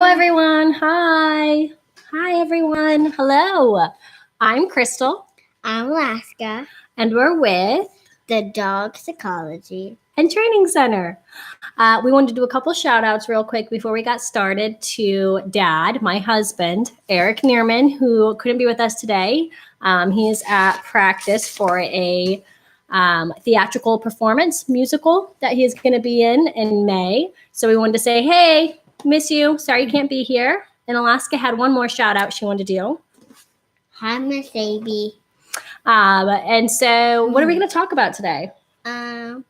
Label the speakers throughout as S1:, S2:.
S1: Hello, everyone. Hi. Hi, everyone. Hello. I'm Krystal,
S2: I'm Alaska,
S1: and we're with
S2: the Dog Psychology
S1: and Training Center. We wanted to do a couple shout outs real quick before we got started to Dad, my husband, Krystal Nierman, who couldn't be with us today. He is at practice for a theatrical performance musical that he is going to be in May. So we wanted to say, hey, miss you. Sorry you can't be here. And Alaska had one more shout out she wanted to do.
S2: Hi, Miss Baby.
S1: And so, what are we going to talk about today?
S2: So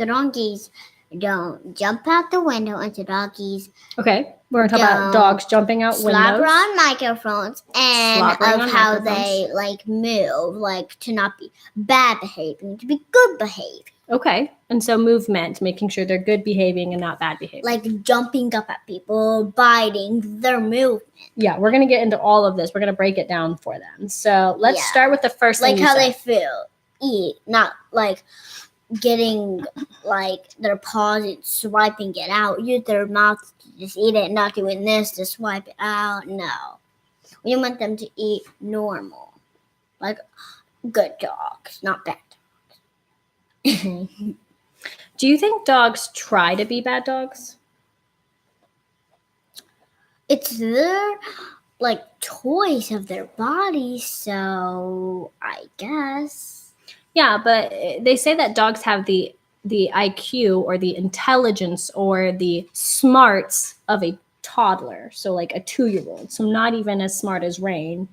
S2: donkeys don't jump out the window, and so doggies.
S1: Okay, we're going to talk about dogs jumping out
S2: slap
S1: windows.
S2: around microphones and of how they move, to not be bad behaving, to be good behaving.
S1: Okay, and so movement, making sure they're good behaving and not bad behaving.
S2: Like jumping up at people, biting, their movement.
S1: Yeah, we're going to get into all of this. We're going to break it down for them. So let's start with the first thing.
S2: Like how they feel. Eat, not like getting their paws and swiping it out. Use their mouth to just eat it, not doing this to swipe it out. No. We want them to eat normal. Like good dogs, not bad dogs.
S1: Mm-hmm. Do you think dogs try to be bad dogs?
S2: It's their choice of their body, so I guess.
S1: Yeah, but they say that dogs have the IQ or the intelligence or the smarts of a toddler, so like a 2-year-old, so not even as smart as Rain.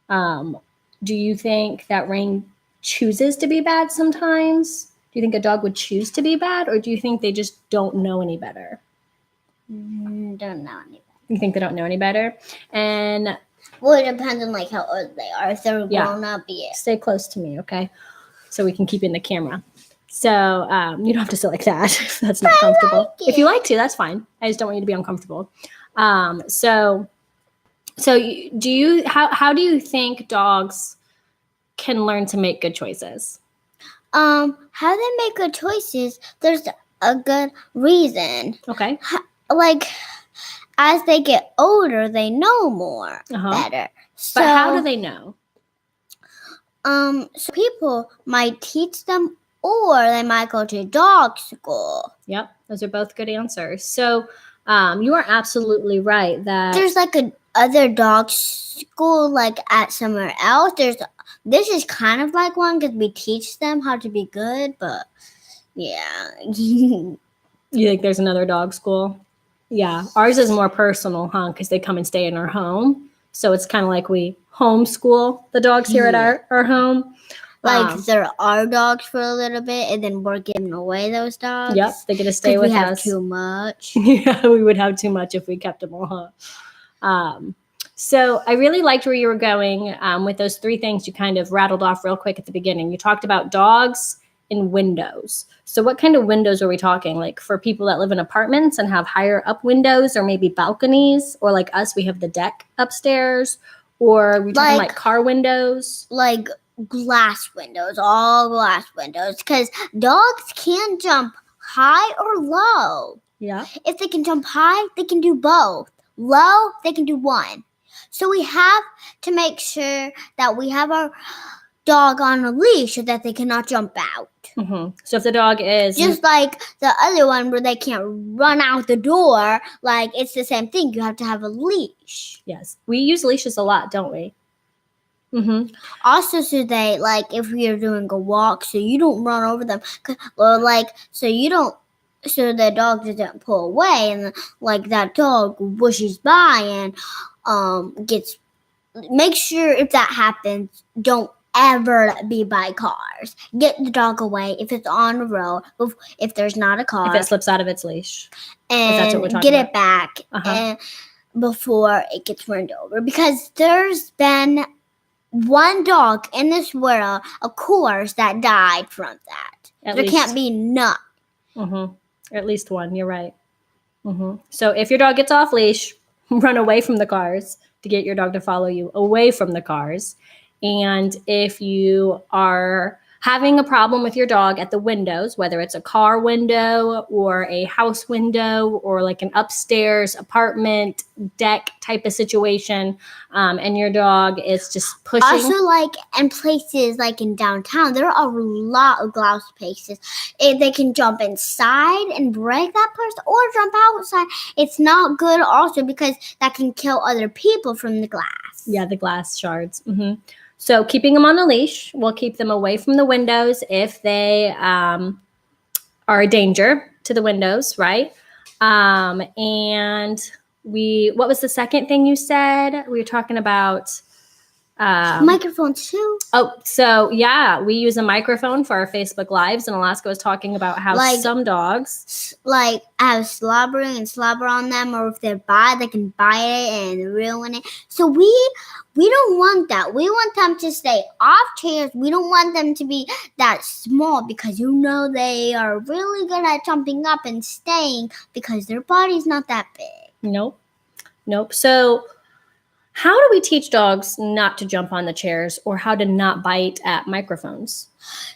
S1: Do you think that Rain chooses to be bad sometimes? Do you think a dog would choose to be bad, or do you think they just don't know any better?
S2: Don't know any better.
S1: You think they don't know any better? And
S2: well, it depends on how old they are. If they're grown up, yeah.
S1: Stay close to me, okay? So we can keep you in the camera. So you don't have to sit like that if that's not comfortable. If you like to, that's fine. I just don't want you to be uncomfortable. So do you how do you think dogs can learn to make good choices?
S2: How they make good choices, there's a good reason.
S1: Okay.
S2: As they get older, they know more better.
S1: So, but how do they know?
S2: So people might teach them, or they might go to dog school.
S1: Yep, those are both good answers. So you are absolutely right that
S2: there's other dog school at somewhere else. This is kind of like one because we teach them how to be good, but yeah.
S1: You think there's another dog school? Yeah, ours is more personal, huh? Because they come and stay in our home. So it's kind of like we homeschool the dogs here at our home.
S2: There are dogs for a little bit, and then we're giving away those dogs.
S1: Yep, they get to stay with us.
S2: We have too much.
S1: Yeah, we would have too much if we kept them all, huh? So I really liked where you were going with those 3 things you kind of rattled off real quick at the beginning. You talked about dogs and windows. So what kind of windows are we talking? Like for people that live in apartments and have higher up windows, or maybe balconies, or like us, we have the deck upstairs, or are we talking like car windows?
S2: Like glass windows, all glass windows, because dogs can jump high or low.
S1: Yeah.
S2: If they can jump high, they can do both. Low, they can do one. So we have to make sure that we have our dog on a leash so that they cannot jump out.
S1: Mm-hmm. So if the dog is
S2: just like the other one where they can't run out the door, it's the same thing. You have to have a leash.
S1: Yes, we use leashes a lot, don't we? Mm-hmm.
S2: Also, so they if we are doing a walk, so you don't run over them, so the dog doesn't pull away, and that dog whooshes by and make sure if that happens, don't ever be by cars. Get the dog away if it's on the road, if there's not a car.
S1: If it slips out of its leash.
S2: And
S1: that's what we're talking
S2: get it back and before it gets run over. Because there's been one dog in this world, of course, that died from that. There can't be none.
S1: Mm-hmm. At least one, you're right. Mm-hmm. So if your dog gets off leash, run away from the cars to get your dog to follow you away from the cars. And if you are having a problem with your dog at the windows, whether it's a car window or a house window or like an upstairs apartment deck type of situation, and your dog is just pushing.
S2: Also, like in places like in downtown, there are a lot of glass spaces. If they can jump inside and break that person or jump outside, it's not good also because that can kill other people from the glass.
S1: Yeah, the glass shards. So keeping them on a leash will keep them away from the windows if they are a danger to the windows, right? And what was the second thing you said? We were talking about
S2: microphones too.
S1: Oh, so yeah, we use a microphone for our Facebook Lives, and Alaska was talking about how some dogs
S2: have slobber on them, or if they're bad, they can bite it and ruin it. So we don't want that. We want them to stay off chairs. We don't want them to be that small because they are really good at jumping up and staying because their body's not that big.
S1: Nope. So how do we teach dogs not to jump on the chairs or how to not bite at microphones?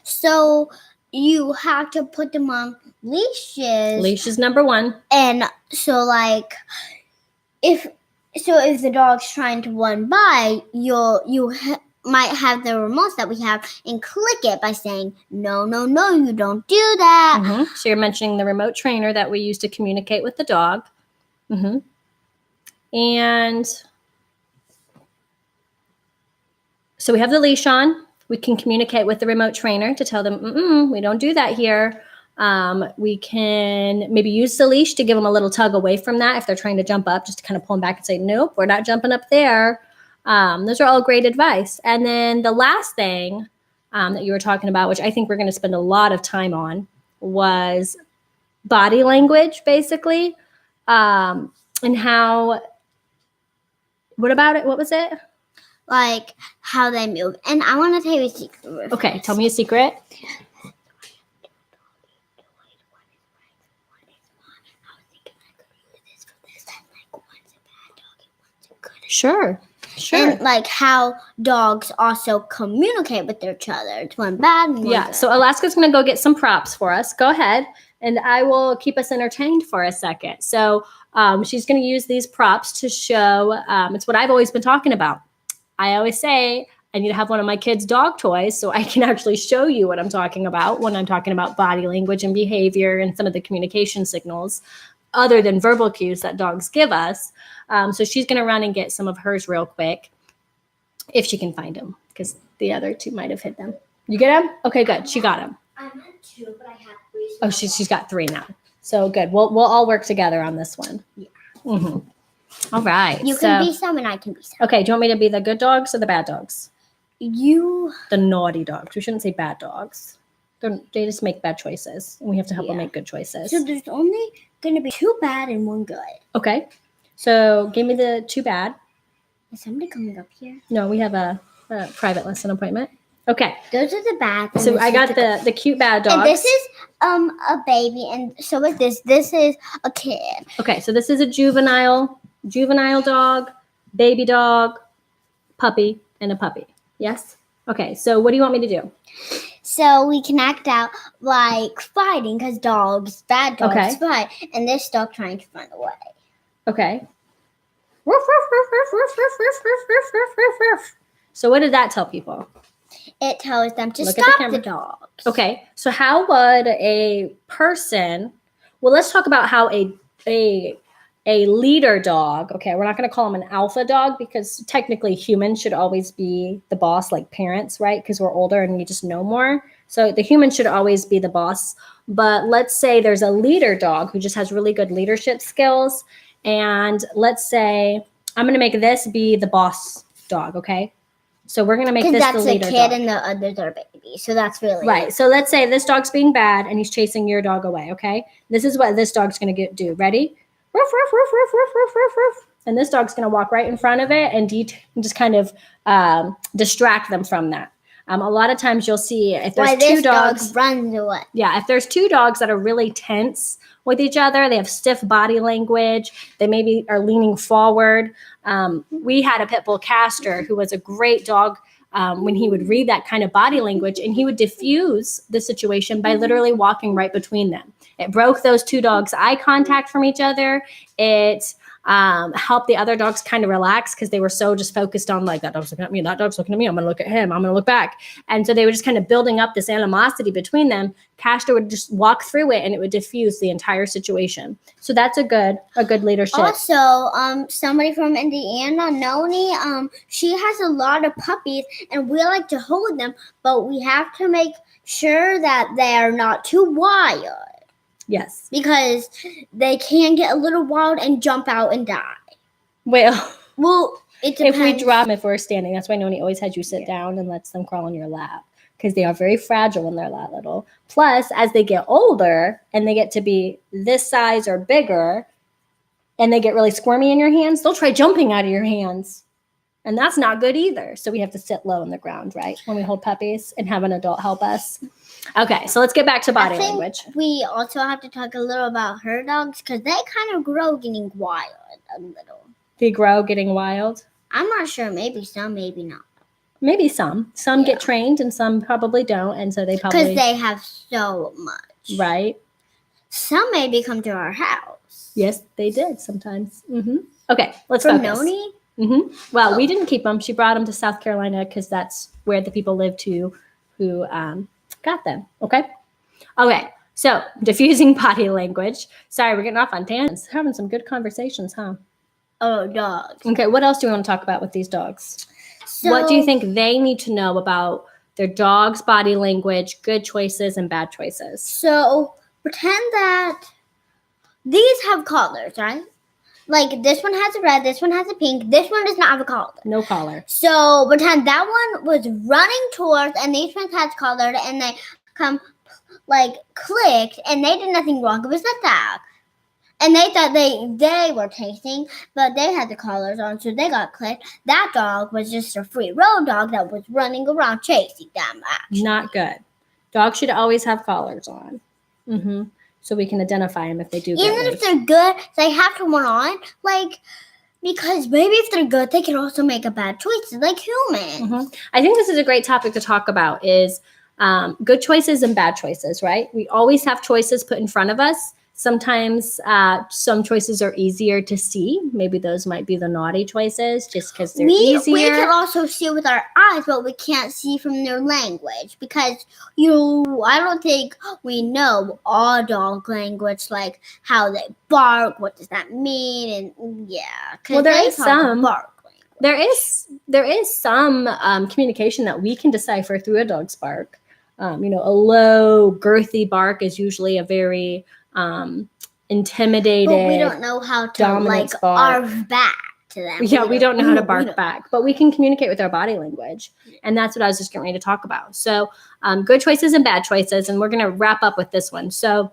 S2: So you have to put them on leashes.
S1: Leash is number one.
S2: And so if the dog's trying to run by, you might have the remotes that we have and click it by saying, no, you don't do that.
S1: So you're mentioning the remote trainer that we use to communicate with the dog. And so we have the leash on. We can communicate with the remote trainer to tell them, we don't do that here. We can maybe use the leash to give them a little tug away from that if they're trying to jump up, just to kind of pull them back and say, nope, we're not jumping up there. Those are all great advice. And then the last thing that you were talking about, which I think we're going to spend a lot of time on, was body language, basically. And how, what about it? What was it?
S2: Like how they move. And I want to tell you a secret.
S1: Okay, tell me a secret. Sure.
S2: And like how dogs also communicate with each other. It's one bad and one good.
S1: So Alaska's going to go get some props for us. Go ahead. And I will keep us entertained for a second. So she's going to use these props to show, it's what I've always been talking about. I always say I need to have one of my kids' dog toys so I can actually show you what I'm talking about when I'm talking about body language and behavior and some of the communication signals other than verbal cues that dogs give us. So she's going to run and get some of hers real quick if she can find them because the other two might have hit them. You get them? Okay, good. She got them.
S2: I meant two, but I have three.
S1: Oh, she's got three now. So good. We'll all work together on this one.
S2: Yeah.
S1: All right.
S2: You can be some and I can be some.
S1: Okay. Do you want me to be the good dogs or the bad dogs?
S2: The
S1: naughty dogs. We shouldn't say bad dogs. They just make bad choices, and we have to help them make good choices.
S2: So there's only going to be two bad and one good.
S1: Okay. So give me the two bad.
S2: Is somebody coming up here?
S1: No, we have a private lesson appointment. Okay.
S2: Those are the bad.
S1: So I got the cute bad dogs.
S2: And this is a baby, and so with this is a kid.
S1: Okay, so this is a juvenile dog, baby dog, puppy, and a puppy. Yes? Okay, so what do you want me to do?
S2: So we can act out like fighting because bad dogs fight, and this dog trying to run away.
S1: Okay. So what did that tell people?
S2: It tells them to stop the dogs.
S1: Okay, so how would a person, well, let's talk about how a leader dog, okay, we're not going to call him an alpha dog because technically humans should always be the boss like parents, right? Because we're older and we just know more. So the human should always be the boss. But let's say there's a leader dog who just has really good leadership skills. And let's say I'm going to make this be the boss dog, okay? So we're going to make this the leader dog.
S2: That's a kid and the others are babies. So that's really
S1: right. So let's say this dog's being bad and he's chasing your dog away, okay? This is what this dog's going to do. Ready? Ruff, ruff, ruff, ruff, ruff, ruff, ruff, ruff. And this dog's going to walk right in front of it and just kind of distract them from that. A lot of times you'll see if there's two dogs.
S2: Dog runs away.
S1: Yeah, if there's two dogs that are really tense with each other, they have stiff body language, they maybe are leaning forward. We had a pit bull Castor who was a great dog when he would read that kind of body language, and he would diffuse the situation by literally walking right between them. It broke those two dogs' eye contact from each other. It helped the other dogs kind of relax because they were so just focused on like, that dog's looking at me, that dog's looking at me, I'm going to look at him, I'm going to look back. And so they were just kind of building up this animosity between them. Cashter would just walk through it and it would diffuse the entire situation. So that's a good leadership.
S2: Also, somebody from Indiana, Noni, she has a lot of puppies and we like to hold them, but we have to make sure that they are not too wild.
S1: Yes.
S2: Because they can get a little wild and jump out and die.
S1: Well,
S2: it depends.
S1: If we drop them, if we're standing, that's why Noni always has you sit down and lets them crawl on your lap, because they are very fragile when they're that little. Plus, as they get older and they get to be this size or bigger and they get really squirmy in your hands, they'll try jumping out of your hands. And that's not good either. So we have to sit low on the ground, right, when we hold puppies and have an adult help us. Okay, so let's get back to body language.
S2: We also have to talk a little about her dogs because they kind of grow getting wild a little.
S1: They grow getting wild?
S2: I'm not sure. Maybe some, maybe not.
S1: Maybe some. Some get trained and some probably don't. And so they probably...
S2: Because they have so much.
S1: Right.
S2: Some maybe come to our house.
S1: Yes, they did sometimes. Mm-hmm. Okay, let's
S2: From
S1: focus.
S2: Noni?
S1: Mm-hmm. Well, we didn't keep them. She brought them to South Carolina because that's where the people lived who got them. Okay. So diffusing body language. Sorry, we're getting off on tangents. Having some good conversations, huh?
S2: Oh, dogs.
S1: Okay. What else do we want to talk about with these dogs?
S2: So,
S1: what do you think they need to know about their dog's body language, good choices and bad choices?
S2: So pretend that these have collars, right? Like this one has a red, this one has a pink, this one does not have a collar.
S1: No collar.
S2: So pretend that one was running towards and these ones had collared and they come like clicked and they did nothing wrong. It was an attack. And they thought they were tasting, but they had the collars on, so they got clicked. That dog was just a free road dog that was running around chasing them. Actually.
S1: Not good. Dogs should always have collars on. Mm-hmm. So we can identify them if they do.
S2: Even if they're good, they have to one on. Like, because maybe if they're good, they can also make a bad choice, like humans.
S1: Mm-hmm. I think this is a great topic to talk about is good choices and bad choices, right? We always have choices put in front of us. Sometimes some choices are easier to see. Maybe those might be the naughty choices just because they're easier.
S2: We can also see with our eyes, but we can't see from their language because I don't think we know all dog language, like how they bark, what does that mean, and
S1: Well, there is some bark language. There is some communication that we can decipher through a dog's bark. A low, girthy bark is usually a very intimidated.
S2: But we don't know how to arf back to them.
S1: Yeah, we don't know how to bark back, but we can communicate with our body language. And that's what I was just getting ready to talk about. So good choices and bad choices. And we're going to wrap up with this one. So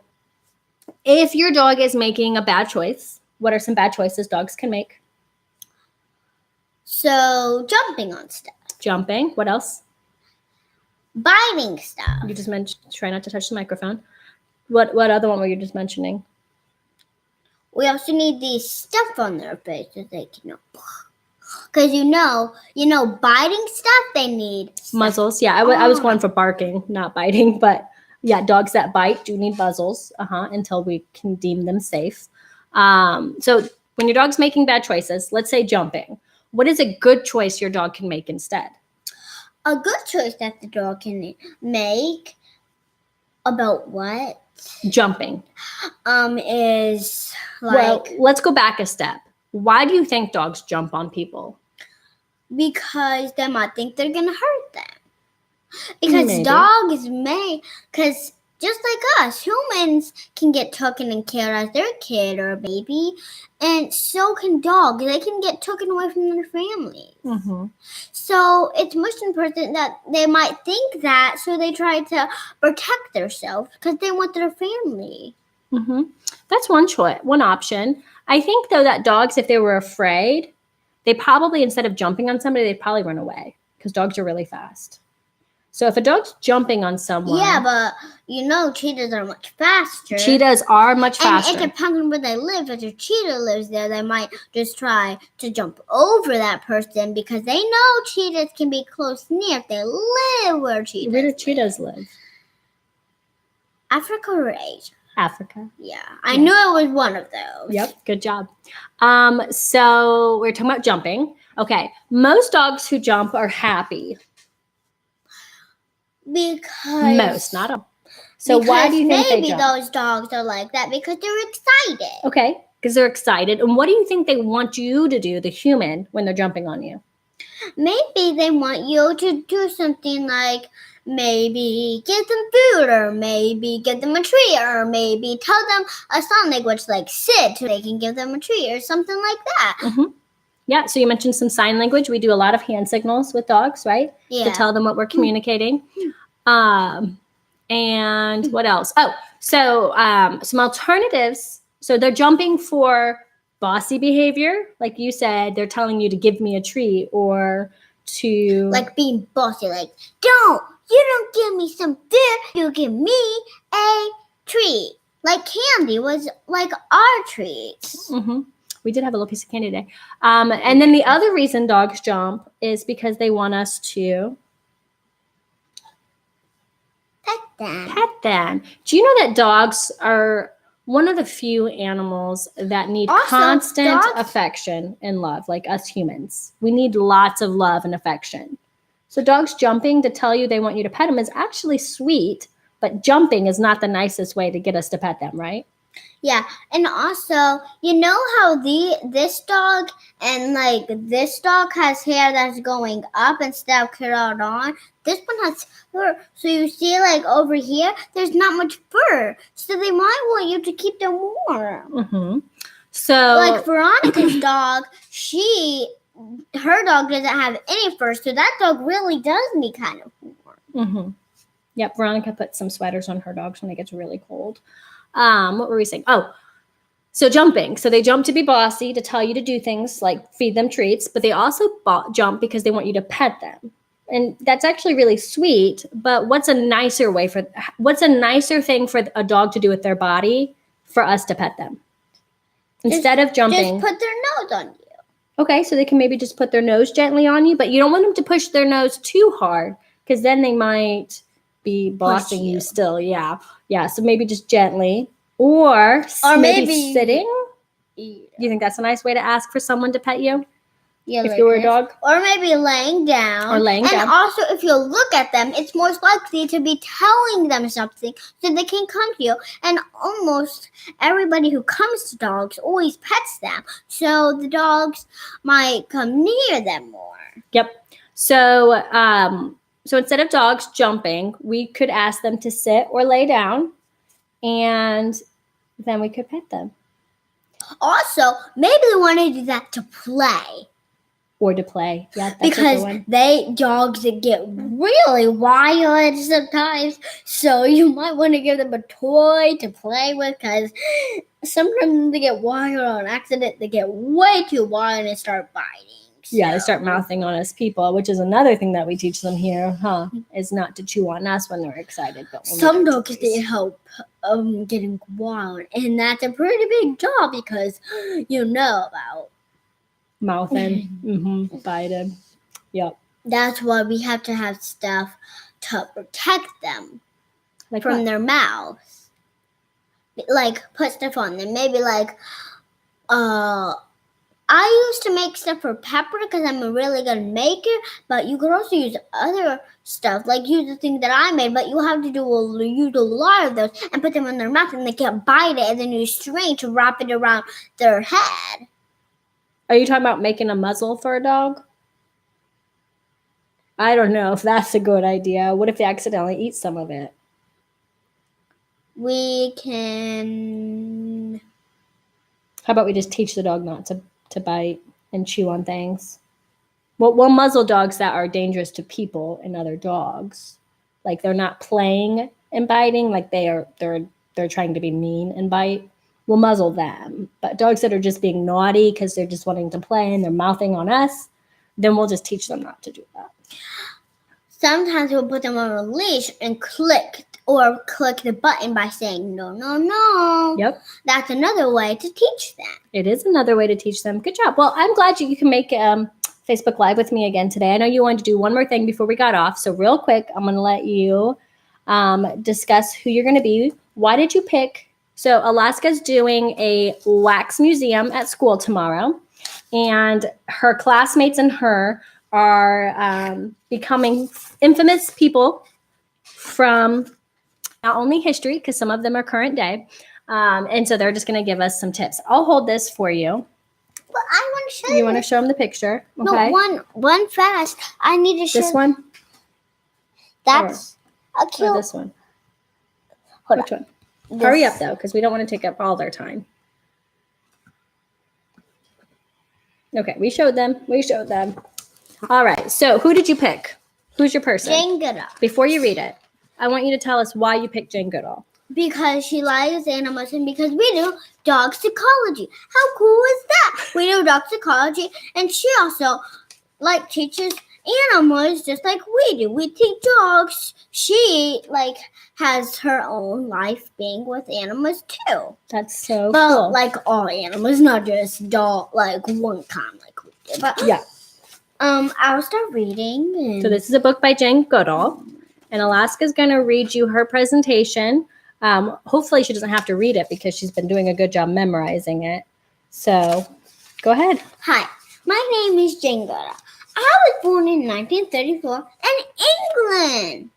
S1: if your dog is making a bad choice, what are some bad choices dogs can make?
S2: So jumping on stuff.
S1: Jumping. What else?
S2: Biting stuff.
S1: You just mentioned, try not to touch the microphone. What other one were you just mentioning?
S2: We also need these stuff on their face so they can because biting stuff they need
S1: muzzles. Yeah, I was going for barking, not biting, but yeah, dogs that bite do need muzzles. Until we can deem them safe. So when your dog's making bad choices, let's say jumping, what is a good choice your dog can make instead?
S2: A good choice that the dog can make about what?
S1: Jumping.
S2: Is like...
S1: Well, let's go back a step. Why do you think dogs jump on people?
S2: Because they might think they're going to hurt them. Because dogs because just like us, humans can get taken and killed as their kid or a baby. And so can dogs. They can get taken away from their families. Mm-hmm. So it's most important that they might think that, so they try to protect themselves because they want their family.
S1: Mm-hmm. That's one choice, one option. I think, though, that dogs, if they were afraid, they probably, instead of jumping on somebody, they'd probably run away because dogs are really fast. So if a dog's jumping on someone.
S2: Yeah, but cheetahs are much faster.
S1: Cheetahs are much faster.
S2: And it depends on where they live. If a cheetah lives there, they might just try to jump over that person because they know cheetahs can be close near if they live where cheetahs
S1: Where do cheetahs live?
S2: Africa or Asia?
S1: Africa.
S2: Yeah, I knew it was one of those.
S1: Yep, good job. So we're talking about jumping. Okay, most dogs who jump are happy.
S2: Because
S1: most, not all. So why do you think they jump?
S2: Maybe those dogs are like that because they're excited.
S1: Okay, because they're excited. And what do you think they want you to do, the human, when they're jumping on you?
S2: Maybe they want you to do something like maybe give them food, or maybe give them a treat, or maybe tell them a sign language like sit so they can give them a treat or something like that.
S1: Mm-hmm. Yeah, so you mentioned some sign language. We do a lot of hand signals with dogs, right?
S2: Yeah.
S1: To tell them what we're communicating. And what else? Oh, so some alternatives. So they're jumping for bossy behavior. Like you said, they're telling you to give me a treat or to...
S2: Like being bossy, like, you don't give me some food, you give me a treat. Like candy was like our treats.
S1: Mm-hmm. We did have a little piece of candy today. And then the other reason dogs jump is because they want us to... Pet them. Do you know that dogs are one of the few animals that need constant affection and love, like us humans? We need lots of love and affection. So dogs jumping to tell you they want you to pet them is actually sweet, but jumping is not the nicest way to get us to pet them, right?
S2: Yeah, and also, you know how this dog and like this dog has hair that's going up instead of curled on? This one has fur. So you see, like over here, there's not much fur. So they might want you to keep them warm.
S1: Mm-hmm. So,
S2: like Veronica's dog, her dog doesn't have any fur, so that dog really does need kind of warm.
S1: Mm-hmm. Yep, Veronica puts some sweaters on her dogs when it gets really cold. What were we saying? Oh, so jumping. So they jump to be bossy, to tell you to do things like feed them treats, but they also jump because they want you to pet them. And that's actually really sweet, but what's a nicer thing for a dog to do with their body for us to pet them? Instead of jumping.
S2: Just put their nose on you.
S1: Okay, so they can maybe just put their nose gently on you, but you don't want them to push their nose too hard because then they might be bossing you still. Yeah. Yeah. So maybe just gently or maybe sitting. Yeah. You think that's a nice way to ask for someone to pet you? Yeah. If you were a dog?
S2: Or maybe laying down. And also if you look at them, it's most likely to be telling them something so they can come to you. And almost everybody who comes to dogs always pets them. So the dogs might come near them more.
S1: Yep. So, so instead of dogs jumping, we could ask them to sit or lay down, and then we could pet them.
S2: Also, maybe they want to do that to play.
S1: Or to play. Yeah, that's
S2: because dogs get really wild sometimes. So you might want to give them a toy to play with because sometimes they get wild on accident. They get way too wild and start biting. So.
S1: Yeah, they start mouthing on us people, which is another thing that we teach them here, is not to chew on us when they're excited. But
S2: some dogs need help getting wild, and that's a pretty big job because you know about
S1: mouthing, biting. Yep.
S2: That's why we have to have stuff to protect them from their mouths. Like put stuff on them. Maybe like I used to make stuff for Pepper because I'm a really good maker, but you could also use other stuff, like use the thing that I made, but you have to use a lot of those and put them in their mouth and they can't bite it, and then use string to wrap it around their head.
S1: Are you talking about making a muzzle for a dog? I don't know if that's a good idea. What if they accidentally eat some of it?
S2: We can...
S1: How about we just teach the dog not to bite and chew on things? Well, we'll muzzle dogs that are dangerous to people and other dogs. Like they're not playing and biting, like they're trying to be mean and bite. We'll muzzle them. But dogs that are just being naughty because they're just wanting to play and they're mouthing on us, then we'll just teach them not to do that.
S2: sometimes we'll put them on a leash and click the button by saying no, no, no.
S1: Yep.
S2: That's another way to teach them.
S1: It is another way to teach them. Good job. Well, I'm glad you can make Facebook Live with me again today. I know you wanted to do one more thing before we got off. So real quick, I'm going to let you discuss who you're going to be. Why did you pick? So Alaska's doing a wax museum at school tomorrow. And her classmates and her are becoming infamous people from not only history, because some of them are current day. And so they're just going to give us some tips. I'll hold this for you.
S2: But I want to show you.
S1: You want to show them the picture? Okay.
S2: No, one fast. I need to show
S1: This one?
S2: That's a cute.
S1: Or this one?
S2: Hold
S1: Which
S2: on.
S1: one? Hurry up, though, because we don't want to take up all their time. Okay, we showed them. All right, so who did you pick? Who's your person?
S2: Jane Goodall.
S1: Before you read it, I want you to tell us why you picked Jane Goodall.
S2: Because she likes animals and because we do dog psychology. How cool is that? We do dog psychology and she also teaches animals just like we do. We teach dogs. She has her own life being with animals too.
S1: That's so
S2: but
S1: cool.
S2: All animals, not just dog one kind like we do. But
S1: yeah.
S2: I'll start reading.
S1: So this is a book by Jane Goodall, and Alaska's going to read you her presentation. Hopefully she doesn't have to read it because she's been doing a good job memorizing it. So go ahead.
S2: Hi, my name is Jane Goodall. I was born in 1934 in England.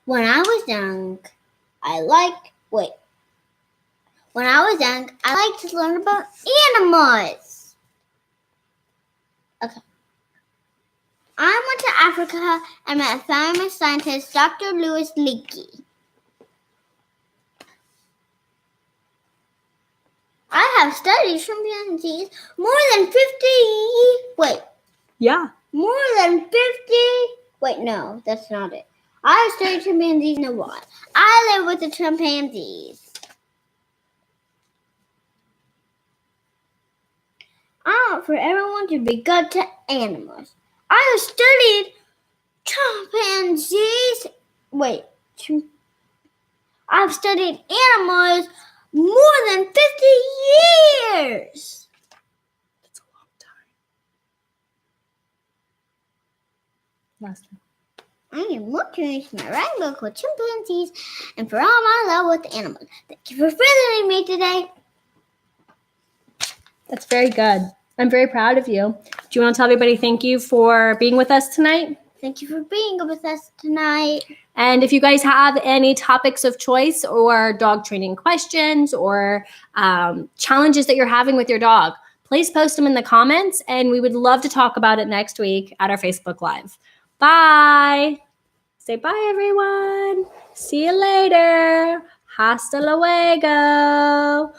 S2: When I was young, I liked to learn about animals. Okay. I went to Africa and met famous scientist Dr. Louis Leakey. I have studied chimpanzees more than 50. More than 50. Wait, no, that's not it. I have studied chimpanzees in the wild. I live with the chimpanzees. I want for everyone to be good to animals. I have studied chimpanzees. I've studied animals more than 50 years.
S1: That's a long time. Last time.
S2: I am looking at my writing book with chimpanzees and for all my love with animals. Thank you for visiting me today.
S1: That's very good. I'm very proud of you. Do you want to tell everybody thank you for being with us tonight?
S2: Thank you for being with us tonight.
S1: And if you guys have any topics of choice or dog training questions or challenges that you're having with your dog, please post them in the comments and we would love to talk about it next week at our Facebook Live. Bye. Say bye, everyone. See you later. Hasta luego.